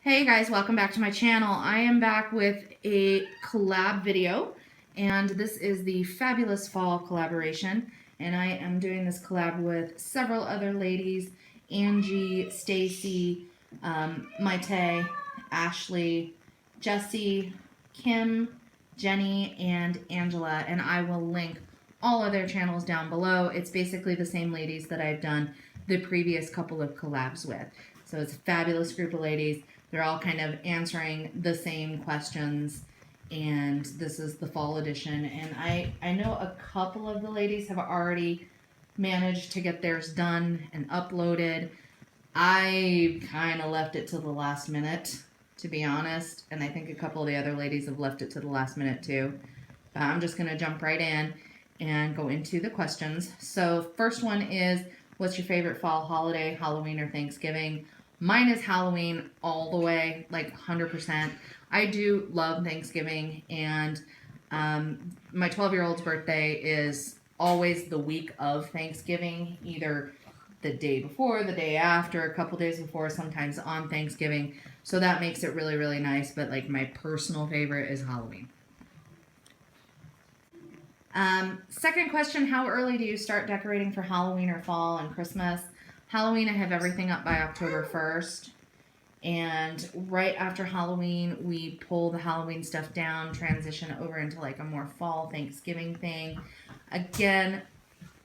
Hey guys, welcome back to my channel. I am back with a collab video, and this is the Fabulous Fall collaboration, and I am doing this collab with several other ladies: Angie, Stacy, Maite, Ashley, Jessie, Kim, Jenny, and Angela, and I will link all of their channels down below. It's basically the same ladies that I've done the previous couple of collabs with. So it's a fabulous group of ladies. They're all kind of answering the same questions, and this is the fall edition. And I know a couple of the ladies have already managed to get theirs done and uploaded. I kind of left it to the last minute, to be honest, and I think a couple of the other ladies have left it to the last minute too. But I'm just going to jump right in and go into the questions. So first one is, what's your favorite fall holiday, Halloween or Thanksgiving? Mine is Halloween all the way, like 100%. I do love Thanksgiving, and my 12-year-old's birthday is always the week of Thanksgiving, either the day before, the day after, a couple days before, sometimes on Thanksgiving. So that makes it really, really nice, but like my personal favorite is Halloween. Second question, how early do you start decorating for Halloween or fall and Christmas? Halloween, I have everything up by October 1st. And right after Halloween, we pull the Halloween stuff down, transition over into like a more fall Thanksgiving thing. Again,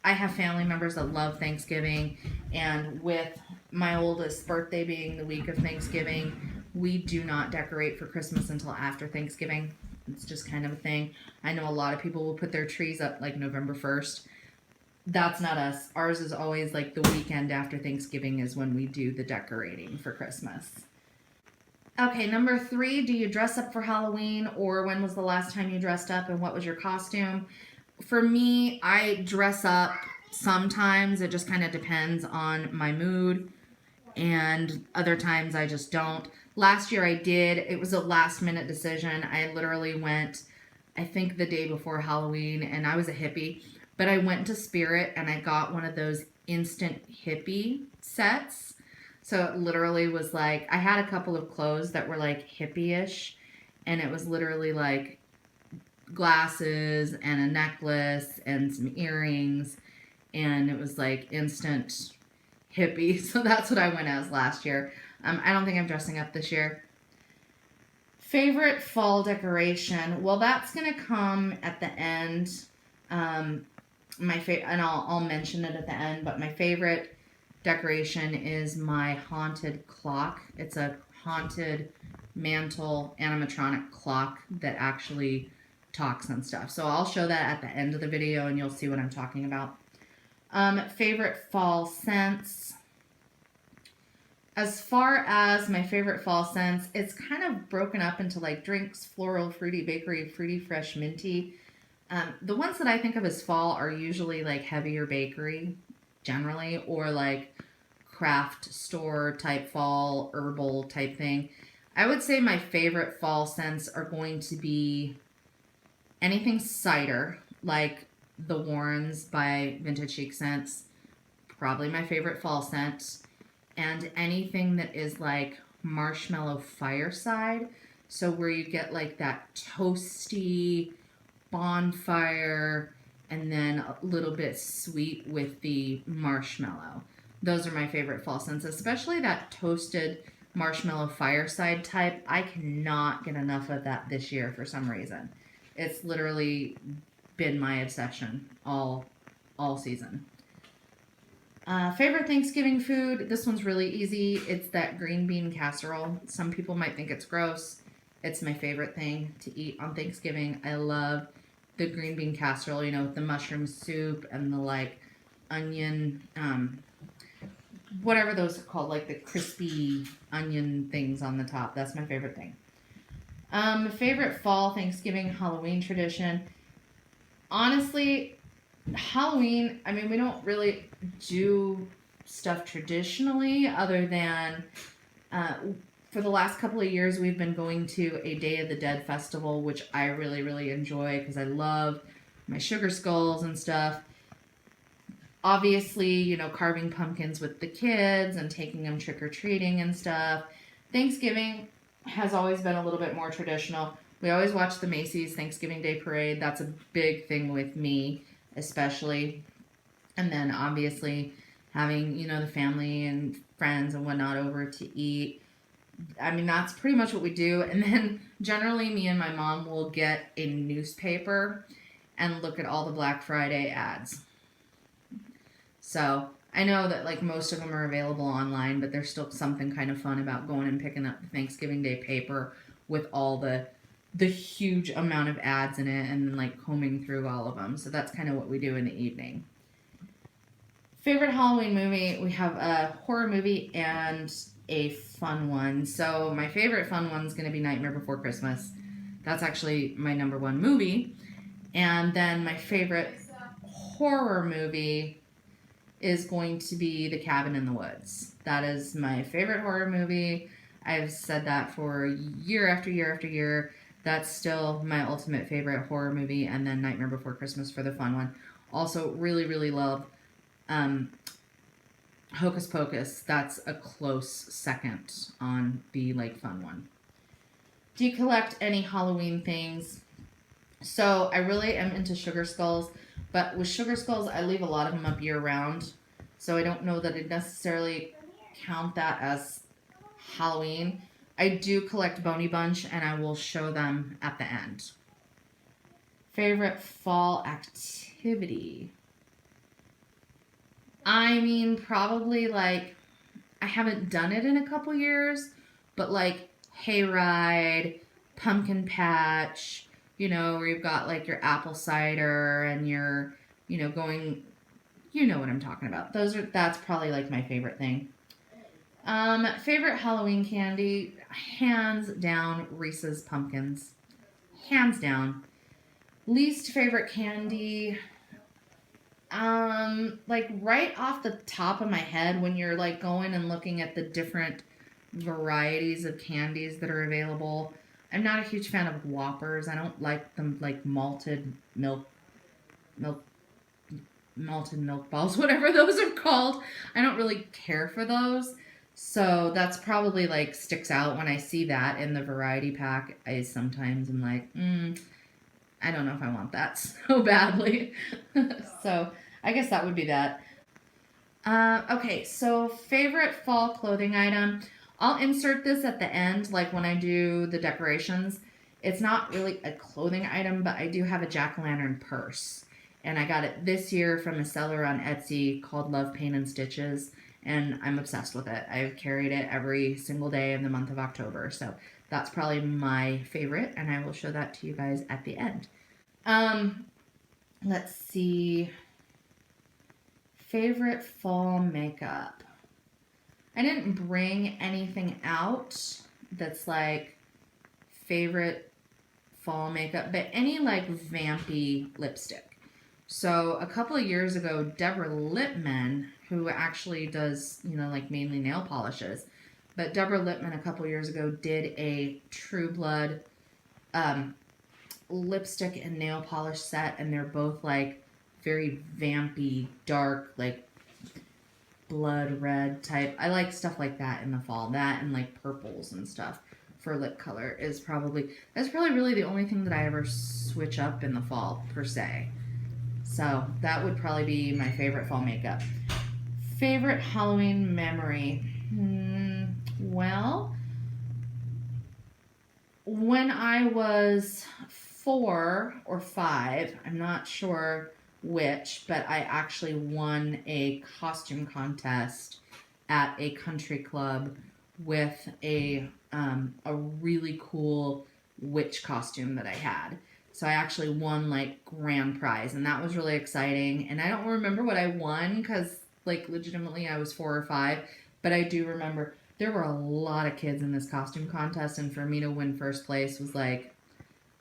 I have family members that love Thanksgiving, and with my oldest birthday being the week of Thanksgiving, we do not decorate for Christmas until after Thanksgiving. It's just kind of a thing. I know a lot of people will put their trees up like November 1st. That's not us. Ours is always like the weekend after Thanksgiving is when we do the decorating for Christmas. Okay, number 3, do you dress up for Halloween, or when was the last time you dressed up and what was your costume? For me, I dress up sometimes. It just kind of depends on my mood, and other times I just don't. Last year I did. It was a last minute decision. I literally went, I think the day before Halloween, and I was a hippie, but I went to Spirit and I got one of those instant hippie sets. So it literally was like, I had a couple of clothes that were like hippie-ish, and it was literally like glasses and a necklace and some earrings, and it was like instant hippie. So that's what I went as last year. I don't think I'm dressing up this year. Favorite fall decoration? Well, that's gonna come at the end. And I'll mention it at the end, but my favorite decoration is my haunted clock. It's a haunted mantle animatronic clock that actually talks and stuff. So I'll show that at the end of the video and you'll see what I'm talking about. Favorite fall scents. As far as my favorite fall scents, it's kind of broken up into like drinks, floral, fruity, bakery, fruity, fresh, minty. The ones that I think of as fall are usually like heavier bakery, generally, or like craft store type fall, herbal type thing. I would say my favorite fall scents are going to be anything cider, like the Warrens by Vintage Chic Scents, probably my favorite fall scent, and anything that is like marshmallow fireside, so where you get like that toasty bonfire and then a little bit sweet with the marshmallow. Those are my favorite fall scents, especially that toasted marshmallow fireside type. I cannot get enough of that this year for some reason. It's literally been my obsession all season. Favorite Thanksgiving food? This one's really easy. It's that green bean casserole. Some people might think it's gross. It's my favorite thing to eat on Thanksgiving. I love the green bean casserole, you know, with the mushroom soup and the like onion, whatever those are called, like the crispy onion things on the top. That's my favorite thing. Favorite fall, Thanksgiving, Halloween tradition. Honestly, Halloween, I mean, we don't really do stuff traditionally other than for the last couple of years we've been going to a Day of the Dead festival, which I really, really enjoy because I love my sugar skulls and stuff. Obviously, you know, carving pumpkins with the kids and taking them trick-or-treating and stuff. Thanksgiving has always been a little bit more traditional. We always watch the Macy's Thanksgiving Day Parade. That's a big thing with me, especially. And then obviously having, the family and friends and whatnot over to eat. I mean, that's pretty much what we do. And then generally, me and my mom will get a newspaper and look at all the Black Friday ads. So I know that like most of them are available online, but there's still something kind of fun about going and picking up the Thanksgiving Day paper with all the huge amount of ads in it and like combing through all of them. So that's kind of what we do in the evening. Favorite Halloween movie? We have a horror movie and a fun one. So my favorite fun one is going to be Nightmare Before Christmas. That's actually my number one movie. And then my favorite horror movie is going to be The Cabin in the Woods. That is my favorite horror movie. I've said that for year after year after year. That's still my ultimate favorite horror movie. And then Nightmare Before Christmas for the fun one. Also, really, really love Hocus Pocus. That's a close second on the like fun one. Do you collect any Halloween things? So I really am into sugar skulls, but with sugar skulls I leave a lot of them up year round, so I don't know that I'd necessarily count that as Halloween. I do collect Boney Bunch and I will show them at the end. Favorite fall activity? I mean, probably like, I haven't done it in a couple years, but like hayride, pumpkin patch, where you've got like your apple cider and you're, going, you know what I'm talking about. That's probably like my favorite thing. Favorite Halloween candy, hands down, Reese's Pumpkins. Hands down. Least favorite candy, like right off the top of my head, when you're like going and looking at the different varieties of candies that are available, I'm not a huge fan of Whoppers. I don't like them like malted milk balls, whatever those are called. I don't really care for those. So that's probably like sticks out when I see that in the variety pack. I sometimes am like, I don't know if I want that so badly. So I guess that would be that. Okay, so favorite fall clothing item. I'll insert this at the end, like when I do the decorations. It's not really a clothing item, but I do have a jack-o'-lantern purse. And I got it this year from a seller on Etsy called Love, Pain, and Stitches. And I'm obsessed with it. I've carried it every single day of the month of October. So that's probably my favorite, and I will show that to you guys at the end. Let's see. Favorite fall makeup. I didn't bring anything out that's like favorite fall makeup, but any like vampy lipstick. So a couple of years ago, Deborah Lippman, who actually does, like mainly nail polishes, but Deborah Lippman a couple of years ago did a True Blood lipstick and nail polish set, and they're both like very vampy, dark, like blood red type. I like stuff like that in the fall. That and like purples and stuff for lip color that's probably really the only thing that I ever switch up in the fall per se. So that would probably be my favorite fall makeup. Favorite Halloween memory? Well, when I was 4 or 5, I'm not sure which, but I actually won a costume contest at a country club with a really cool witch costume that I had. So I actually won like grand prize, and that was really exciting. And I don't remember what I won because like legitimately I was 4 or 5, but I do remember there were a lot of kids in this costume contest, and for me to win first place was like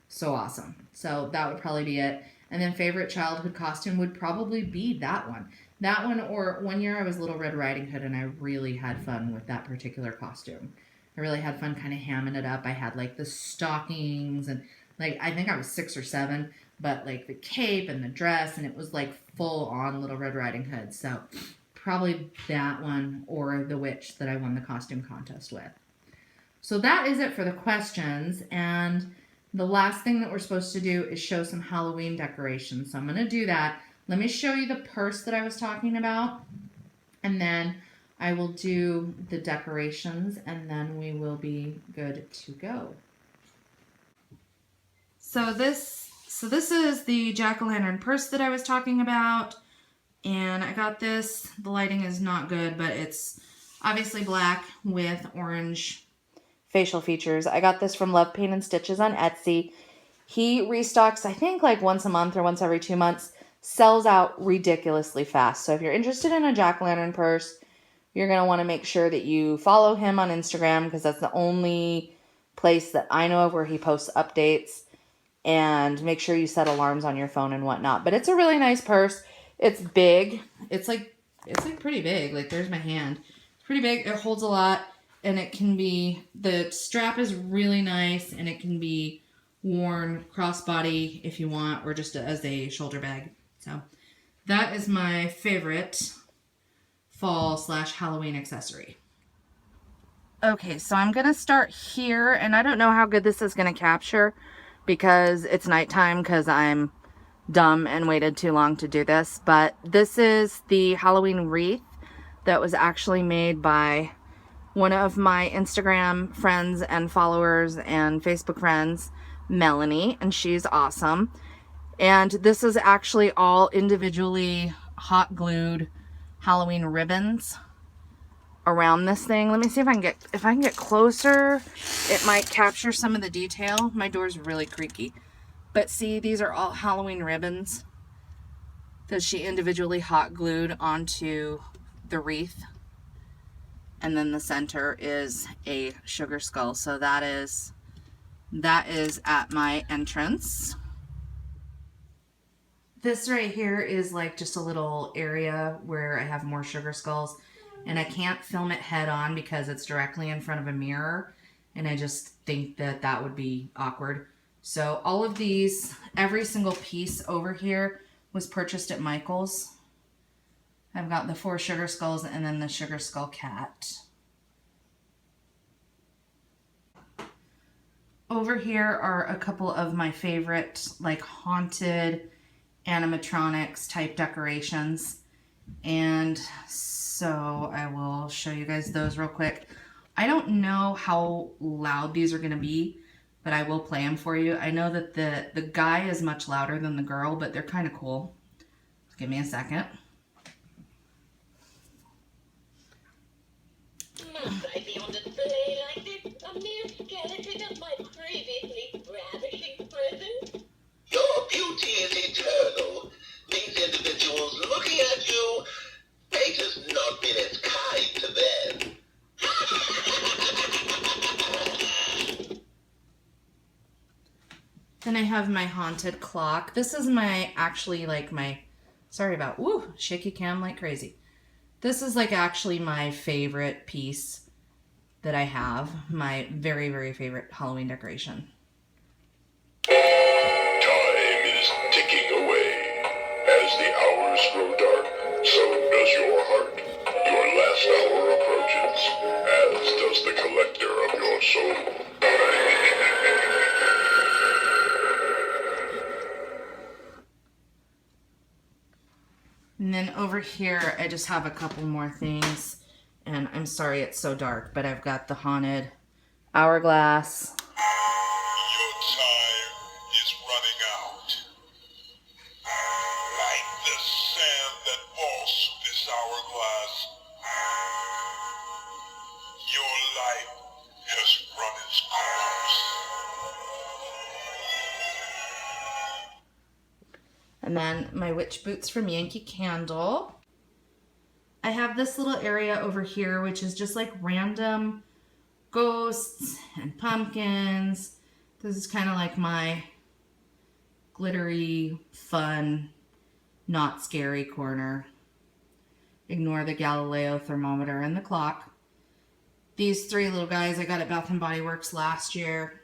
so awesome. So that would probably be it. And then favorite childhood costume would probably be that one. That one, or one year I was Little Red Riding Hood, and I really had fun with that particular costume. I really had fun kind of hamming it up. I had like the stockings, and like I think I was 6 or 7, but like the cape and the dress, and it was like full on Little Red Riding Hood. So probably that one or the witch that I won the costume contest with. So that is it for the questions. And the last thing that we're supposed to do is show some Halloween decorations. So I'm going to do that. Let me show you the purse that I was talking about. And then I will do the decorations, and then we will be good to go. So this is the jack-o'-lantern purse that I was talking about. And I got this. The lighting is not good, but it's obviously black with orange facial features. I got this from Love Paint and Stitches on Etsy. He restocks, I think, like once a month or once every 2 months. Sells out ridiculously fast. So if you're interested in a jack-o'-lantern purse, you're going to want to make sure that you follow him on Instagram, because that's the only place that I know of where he posts updates. And make sure you set alarms on your phone and whatnot. But it's a really nice purse. It's big. It's like pretty big. Like, there's my hand. It's pretty big. It holds a lot. And it can be, the strap is really nice, and it can be worn crossbody if you want, or just as a shoulder bag. So that is my favorite fall/Halloween accessory. Okay, so I'm going to start here, and I don't know how good this is going to capture because it's nighttime, because I'm dumb and waited too long to do this. But this is the Halloween wreath that was actually made by one of my Instagram friends and followers and Facebook friends, Melanie, and she's awesome. And this is actually all individually hot glued Halloween ribbons around this thing. Let me see if I can get closer. It might capture some of the detail. My door's really creaky. But see, these are all Halloween ribbons that she individually hot glued onto the wreath. And then the center is a sugar skull. So that is at my entrance. This right here is like just a little area where I have more sugar skulls, and I can't film it head on because it's directly in front of a mirror, and I just think that that would be awkward. So all of these, every single piece over here was purchased at Michael's. I've got the 4 sugar skulls and then the sugar skull cat. Over here are a couple of my favorite, like, haunted animatronics type decorations, and so I will show you guys those real quick. I don't know how loud these are going to be, but I will play them for you. I know that the guy is much louder than the girl, but they're kind of cool. Give me a second. Must I be on display like this? A mere skeleton of my previously ravishing present? Your beauty is eternal. These individuals looking at you, fate has not been as kind to them. Then I have my haunted clock. This is my, actually, like, my, sorry about, woo, shaky cam like crazy. This is, like, actually my favorite piece that I have. My very, very favorite Halloween decoration. Time is ticking away. As the hours grow dark, so does your heart. Your last hour approaches, as does the collector of your soul. And then over here, I just have a couple more things. And I'm sorry it's so dark, but I've got the haunted hourglass. Your time is running out. Like the sand that falls through this hourglass, your life has run its course. And then my witch boots from Yankee Candle. I have this little area over here, which is just like random ghosts and pumpkins. This is kind of like my glittery, fun, not scary corner. Ignore the Galileo thermometer and the clock. These 3 little guys I got at Bath & Body Works last year.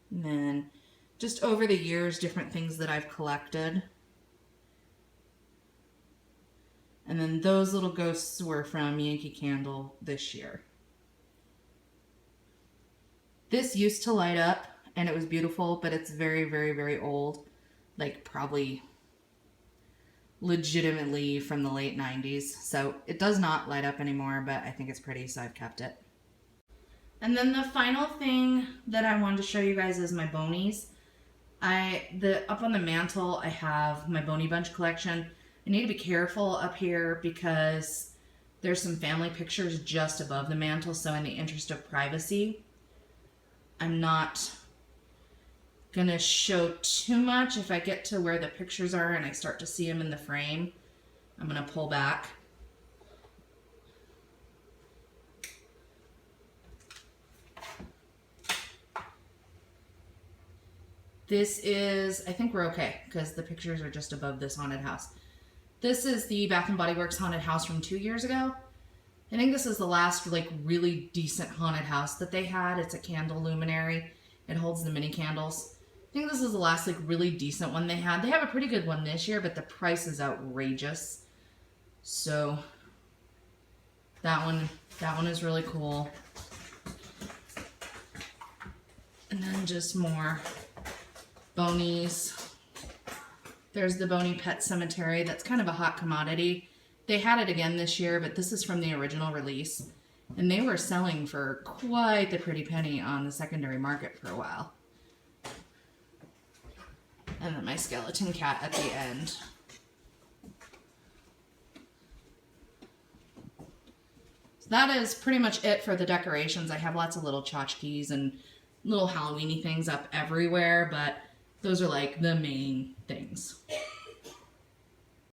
And then just over the years, different things that I've collected. And then those little ghosts were from Yankee Candle this year. This used to light up and it was beautiful, but it's very, very, very old. Like probably legitimately from the late 90s. So it does not light up anymore, but I think it's pretty, so I've kept it. And then the final thing that I wanted to show you guys is my bonies. Up on the mantle, I have my Boney Bunch collection. I need to be careful up here because there's some family pictures just above the mantle, so in the interest of privacy, I'm not gonna show too much. If I get to where the pictures are and I start to see them in the frame, I'm gonna pull back. This is, I think we're okay because the pictures are just above this haunted house. This is the Bath & Body Works haunted house from 2 years ago. I think this is the last like really decent haunted house that they had. It's a candle luminary. It holds the mini candles. I think this is the last like really decent one they had. They have a pretty good one this year, but the price is outrageous. So that one is really cool. And then just more Bonies. There's the Boney Pet Cemetery. That's kind of a hot commodity. They had it again this year, but this is from the original release. And they were selling for quite the pretty penny on the secondary market for a while. And then my skeleton cat at the end. So that is pretty much it for the decorations. I have lots of little tchotchkes and little Halloween-y things up everywhere, but those are like the main things.